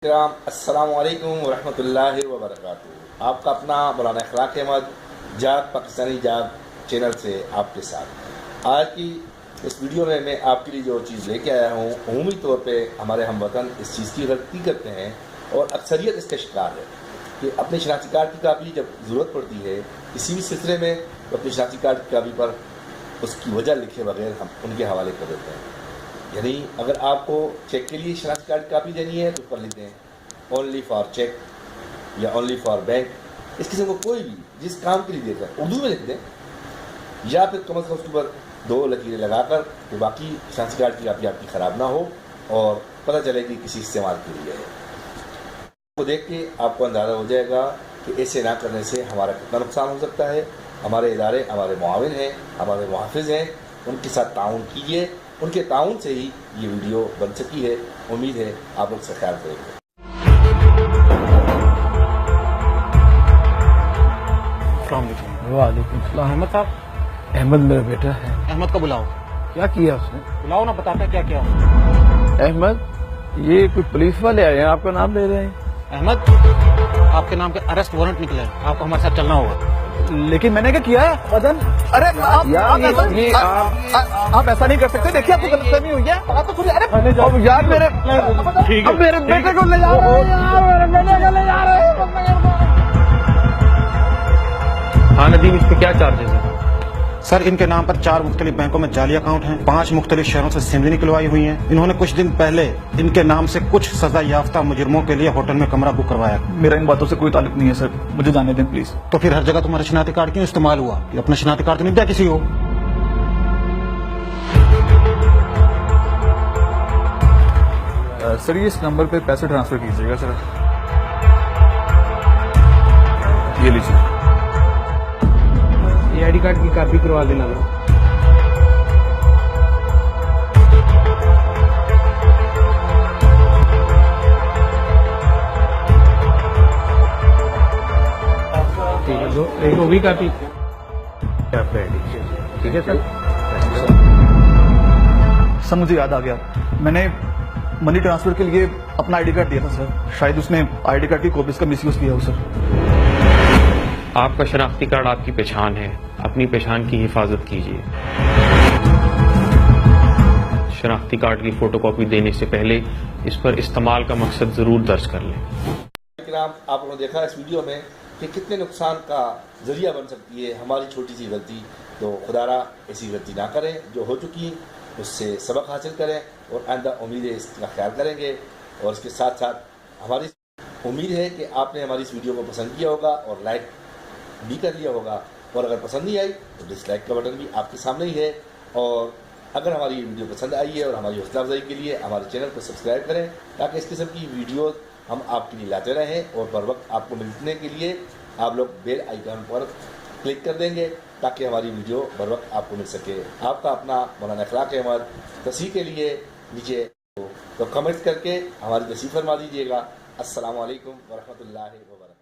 अस्सलामु अलैकुम वरहमतुल्लाहि वबरकातुहू। आपका अपना मौलाना इखलाक अहमद जाग पाकिस्तानी जाग चैनल से आपके साथ। आज की इस वीडियो में मैं आपके लिए जो चीज़ लेके आया हूँ, अमूमी तौर पे हमारे हमवतन इस चीज़ की गलती करते हैं और अक्सरियत इसका शिकार है कि अपने शनाख्ती कार्ड की कापी जब ज़रूरत पड़ती है किसी भी सिलसिले में तो अपने शनाख्ती कार्ड की कापी पर उसकी वजह लिखे बगैर हम उनके हवाले कर देते हैं। यानी अगर आपको चेक के लिए शनाख्ती कार्ड की कापी देनी है तो कर लेते हैं ओनली फॉर चेक या ओनली फॉर बैंक, इस किस्म को कोई भी जिस काम के लिए देता है उर्दू में लिख दें या फिर कम अज़ कम उसके ऊपर 2 लकीरें लगाकर तो बाकी शनाख्ती कार्ड की कापी आपकी ख़राब ना हो और पता चले कि किसी इस्तेमाल के लिए है। तो देख के आपको अंदाज़ा हो जाएगा कि ऐसे ना करने से हमारा कितना नुकसान हो सकता है। हमारे इदारे हमारे मुआविन हैं, हमारे मुहाफ़िज़ हैं, उनके साथ ताउन कीजिए। उनके ताउन से ही ये वीडियो बन सकी है। उम्मीद है आप लोग से ख्याल करेंगे। वालेकुम सलाम। अहमद साहब, अहमद मेरा बेटा है। अहमद को बुलाओ। क्या किया उसने? बुलाओ ना, बताता क्या किया। अहमद, ये कोई पुलिस वाले आए हैं, आपका नाम ले रहे हैं। अहमद, आपके नाम के अरेस्ट वारंट निकले हैं, आपको हमारे साथ चलना होगा। लेकिन मैंने क्या किया है वजन? अरे आप ऐसा नहीं कर सकते। देखिए आपको गलतफहमी हुई है। आप तो अरे यार मेरे बेटे को ले जा रहे हैं यार, मेरे बेटे को ले जा रहे हैं। हाँ नदीम, इस पे क्या चार्जेस हैं? सर, इनके नाम पर 4 मुख्तलिफ बैंकों में जाली अकाउंट हैं, 5 मुख्तलिफ शहरों से सिंधी निकलवाई हुई हैं। इन्होंने कुछ दिन पहले इनके नाम से कुछ सजा याफ्ता मुजरिमों के लिए होटल में कमरा बुक करवाया। मेरा इन बातों से कोई ताल्लुक नहीं है सर, मुझे जाने दें प्लीज। तो फिर हर जगह तुम्हारा शनाख्ती कार्ड क्यों इस्तेमाल हुआ? ये अपना शनाख्ती कार्ड तो नहीं दिया किसी को। सर, ये इस नंबर पे पैसे ट्रांसफर कीजिएगा सर। ये लीजिए। ये आईडी कार्ड की कापी करवा देना। ठीक है, दो एक होगी कापी। ठीक है सर। सर, मुझे याद आ गया, मैंने मनी ट्रांसफर के लिए अपना आईडी कार्ड दिया था सर। शायद उसने आईडी कार्ड की कॉपीज का मिसयूज किया हो सर। आपका शनाख्ती कार्ड आपकी पहचान है, अपनी पहचान की हिफाजत कीजिए। शनाख्ती कार्ड की फोटोकॉपी देने से पहले इस पर इस्तेमाल का मकसद जरूर दर्ज कर लें। आप लोगों ने देखा इस वीडियो में कि कितने नुकसान का जरिया बन सकती है हमारी छोटी सी गलती। तो खुदारा ऐसी गलती ना करें, जो हो चुकी उससे सबक हासिल करें और आइंदा उम्मीद है इसका ख्याल करेंगे। और इसके साथ साथ हमारी उम्मीद है कि आपने हमारी इस वीडियो को पसंद किया होगा और लाइक भी कर लिया होगा। और अगर पसंद नहीं आई तो डिसलाइक का बटन भी आपके सामने ही है। और अगर हमारी वीडियो पसंद आई है और हमारी हौसला अफजाई के लिए हमारे चैनल को सब्सक्राइब करें ताकि इस किस्म की वीडियो हम आपके लिए लाते रहें। और बर वक्त आपको मिलने के लिए आप लोग बेल आइकन पर क्लिक कर देंगे ताकि हमारी वीडियो बर वक्त आपको मिल सके। आपका अपना मौलाना इखलाक अहमद तस्वीर के लिए नीचे तो कमेंट्स करके हमारी तस्वीर फरमा दीजिएगा। अस्सलामु अलैकुम वरहमतुल्लाहि वबरकातुहू।